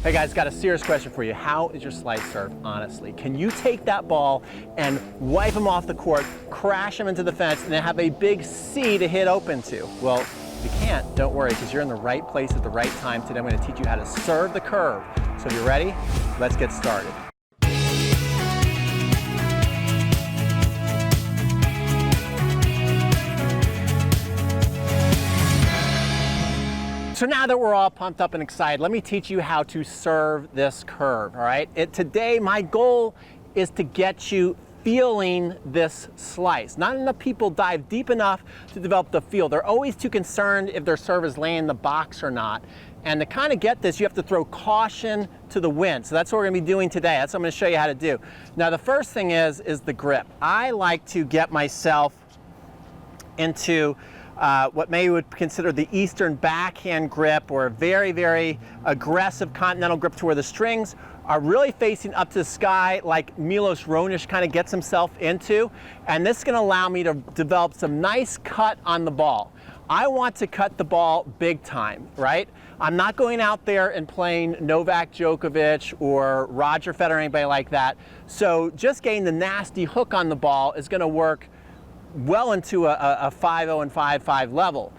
Hey guys, got a serious question for you. How is your slice serve, honestly? Can you take that ball and wipe them off the court, crash them into the fence, and then have a big C to hit open to? Well, if you can't, don't worry, because you're in the right place at the right time. Today I'm going to teach you how to serve the curve. So if you're ready, let's get started. So now that we're all pumped up and excited, let me teach you how to serve this curve, all right? Today, my goal is to get you feeling this slice. Not enough people dive deep enough to develop the feel. They're always too concerned if their serve is laying in the box or not. And to kind of get this, you have to throw caution to the wind. So that's what we're gonna be doing today. That's what I'm gonna show you how to do. Now, the first thing is the grip. I like to get myself into what maybe would consider the Eastern backhand grip, or a very, very aggressive continental grip to where the strings are really facing up to the sky, like Milos Raonic kind of gets himself into. And this is going to allow me to develop some nice cut on the ball. I want to cut the ball big time, right? I'm not going out there and playing Novak Djokovic or Roger Federer or anybody like that. So just getting the nasty hook on the ball is going to work well into a 5-0 and 5-5 level.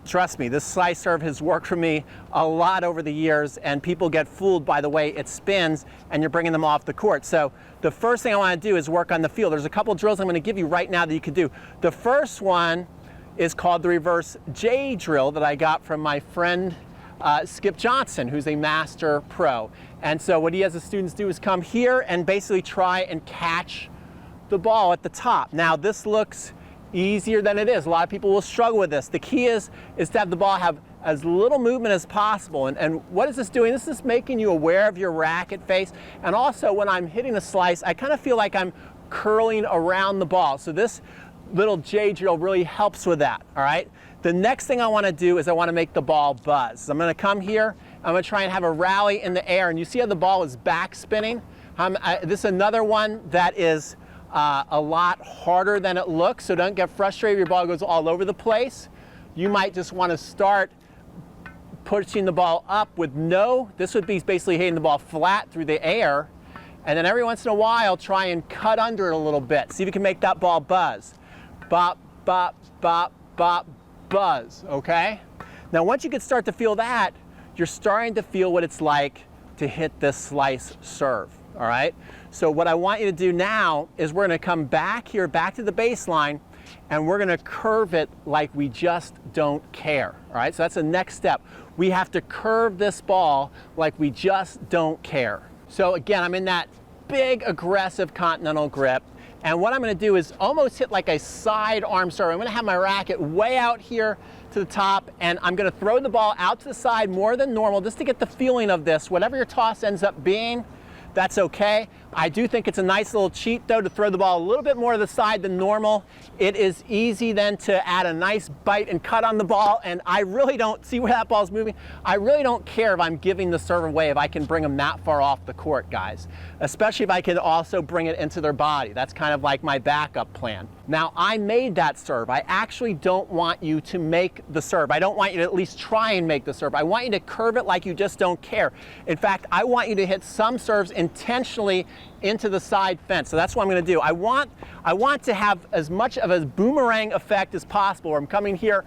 Trust me, this slice serve has worked for me a lot over the years, and people get fooled by the way it spins and you're bringing them off the court. So the first thing I want to do is work on the feel. There's a couple drills I'm going to give you right now that you can do. The first one is called the reverse J drill that I got from my friend Skip Johnson, who's a master pro. And so what he has the students do is come here and basically try and catch the ball at the top. Now, this looks easier than it is. A lot of people will struggle with this. The key is to have the ball have as little movement as possible. And what is this doing? This is making you aware of your racket face. And also, when I'm hitting a slice, I kind of feel like I'm curling around the ball. So this little J drill really helps with that, all right? The next thing I want to do is I want to make the ball buzz. So I'm going to come here. I'm going to try and have a rally in the air. And you see how the ball is back spinning? This is another one that is a lot harder than it looks, so don't get frustrated if your ball goes all over the place. You might just want to start pushing the ball up with this would be basically hitting the ball flat through the air, and then every once in a while try and cut under it a little bit. See if you can make that ball buzz. Bop, bop, bop, bop, buzz, okay? Now once you can start to feel that, you're starting to feel what it's like to hit this slice serve. All right, so what I want you to do now is we're going to come back here, back to the baseline, and we're going to curve it like we just don't care. All right, so that's the next step. We have to curve this ball like we just don't care. So again, I'm in that big aggressive continental grip, and what I'm going to do is almost hit like a side arm serve. I'm going to have my racket way out here to the top, and I'm going to throw the ball out to the side more than normal just to get the feeling of this. Whatever your toss ends up being, that's okay. I do think it's a nice little cheat though to throw the ball a little bit more to the side than normal. It is easy then to add a nice bite and cut on the ball, and I really don't see where that ball's moving. I really don't care if I'm giving the serve away if I can bring them that far off the court, guys. Especially if I can also bring it into their body. That's kind of like my backup plan. Now, I made that serve. I actually don't want you to make the serve. I don't want you to at least try and make the serve. I want you to curve it like you just don't care. In fact, I want you to hit some serves intentionally into the side fence. So that's what I'm going to do. I want to have as much of a boomerang effect as possible, where I'm coming here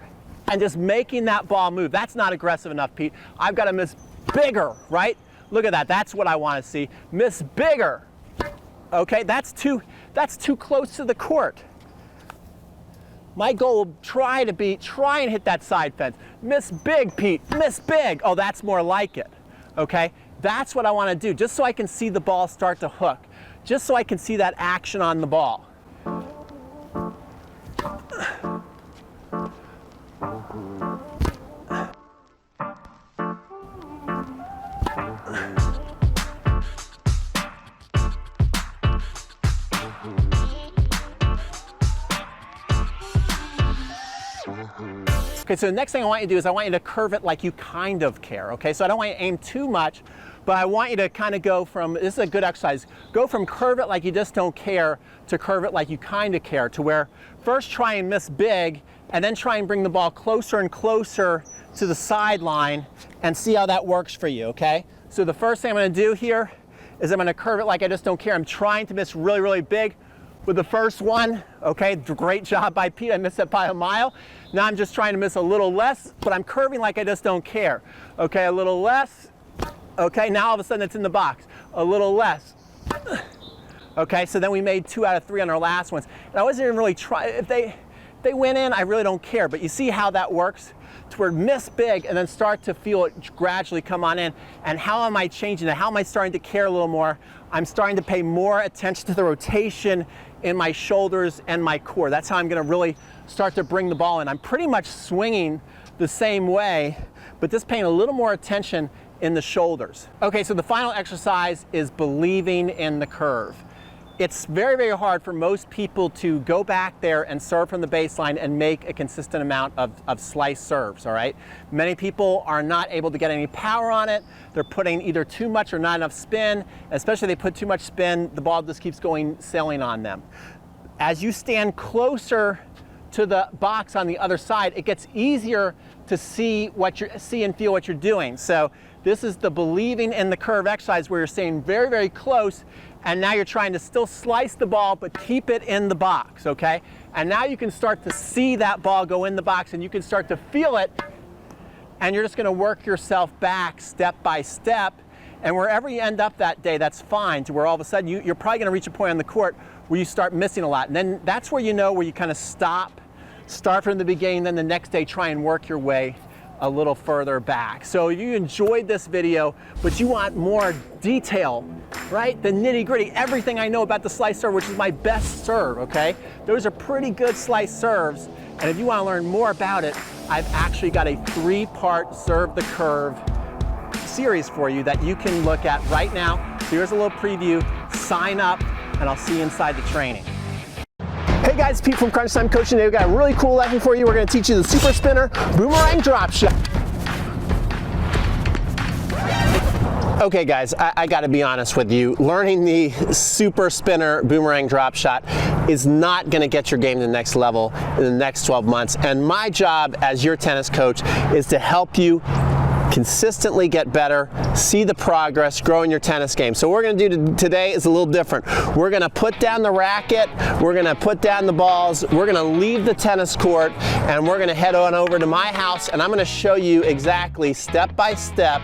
and just making that ball move. That's not aggressive enough, Pete. I've got to miss bigger, right? Look at that. That's what I want to see. Miss bigger. Okay, that's too close to the court. My goal will try and hit that side fence. Miss big, Pete. Miss big. Oh, that's more like it. Okay? That's what I want to do, just so I can see the ball start to hook, just so I can see that action on the ball. Okay, so the next thing I want you to do is I want you to curve it like you kind of care, okay? So I don't want you to aim too much, but I want you to kind of go from, this is a good exercise, go from curve it like you just don't care to curve it like you kind of care, to where first try and miss big, and then try and bring the ball closer and closer to the sideline and see how that works for you, okay? So the first thing I'm gonna do here is I'm gonna curve it like I just don't care. I'm trying to miss really, really big with the first one. Okay, great job by Pete, I missed it by a mile. Now I'm just trying to miss a little less, but I'm curving like I just don't care. Okay, a little less. Okay, now all of a sudden it's in the box. A little less. Okay, so then we made 2 out of 3 on our last ones. And I wasn't even really trying, if they went in, I really don't care. But you see how that works? To where miss big and then start to feel it gradually come on in. And how am I changing it? How am I starting to care a little more? I'm starting to pay more attention to the rotation in my shoulders and my core. That's how I'm gonna really start to bring the ball in. I'm pretty much swinging the same way, but just paying a little more attention in the shoulders. Okay, so the final exercise is believing in the curve. It's very, very hard for most people to go back there and serve from the baseline and make a consistent amount of slice serves, all right? Many people are not able to get any power on it. They're putting either too much or not enough spin. Especially if they put too much spin, the ball just keeps sailing on them. As you stand closer to the box on the other side, it gets easier to see and feel what you're doing. So this is the believing in the curve exercise where you're staying very, very close, and now you're trying to still slice the ball but keep it in the box, okay? And now you can start to see that ball go in the box and you can start to feel it, and you're just gonna work yourself back step by step, and wherever you end up that day, that's fine, to where all of a sudden you're probably gonna reach a point on the court where you start missing a lot. And then that's where you know where you kind of start from the beginning, then the next day try and work your way a little further back. So if you enjoyed this video, but you want more detail, right? The nitty gritty, everything I know about the slice serve, which is my best serve, okay? Those are pretty good slice serves. And if you want to learn more about it, I've actually got a 3-part Serve the Curve series for you that you can look at right now. So here's a little preview, sign up, and I'll see you inside the training. Hey guys, Pete from Crunch Time Coaching. Today we've got a really cool lesson for you. We're going to teach you the super spinner boomerang drop shot. Okay guys, I got to be honest with you. Learning the super spinner boomerang drop shot is not going to get your game to the next level in the next 12 months. And my job as your tennis coach is to help you consistently get better, see the progress, grow in your tennis game. So what we're going to do today is a little different. We're going to put down the racket, we're going to put down the balls, we're going to leave the tennis court, and we're going to head on over to my house, and I'm going to show you exactly step by step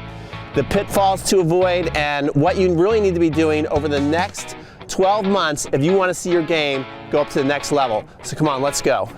the pitfalls to avoid and what you really need to be doing over the next 12 months if you want to see your game go up to the next level. So come on, let's go.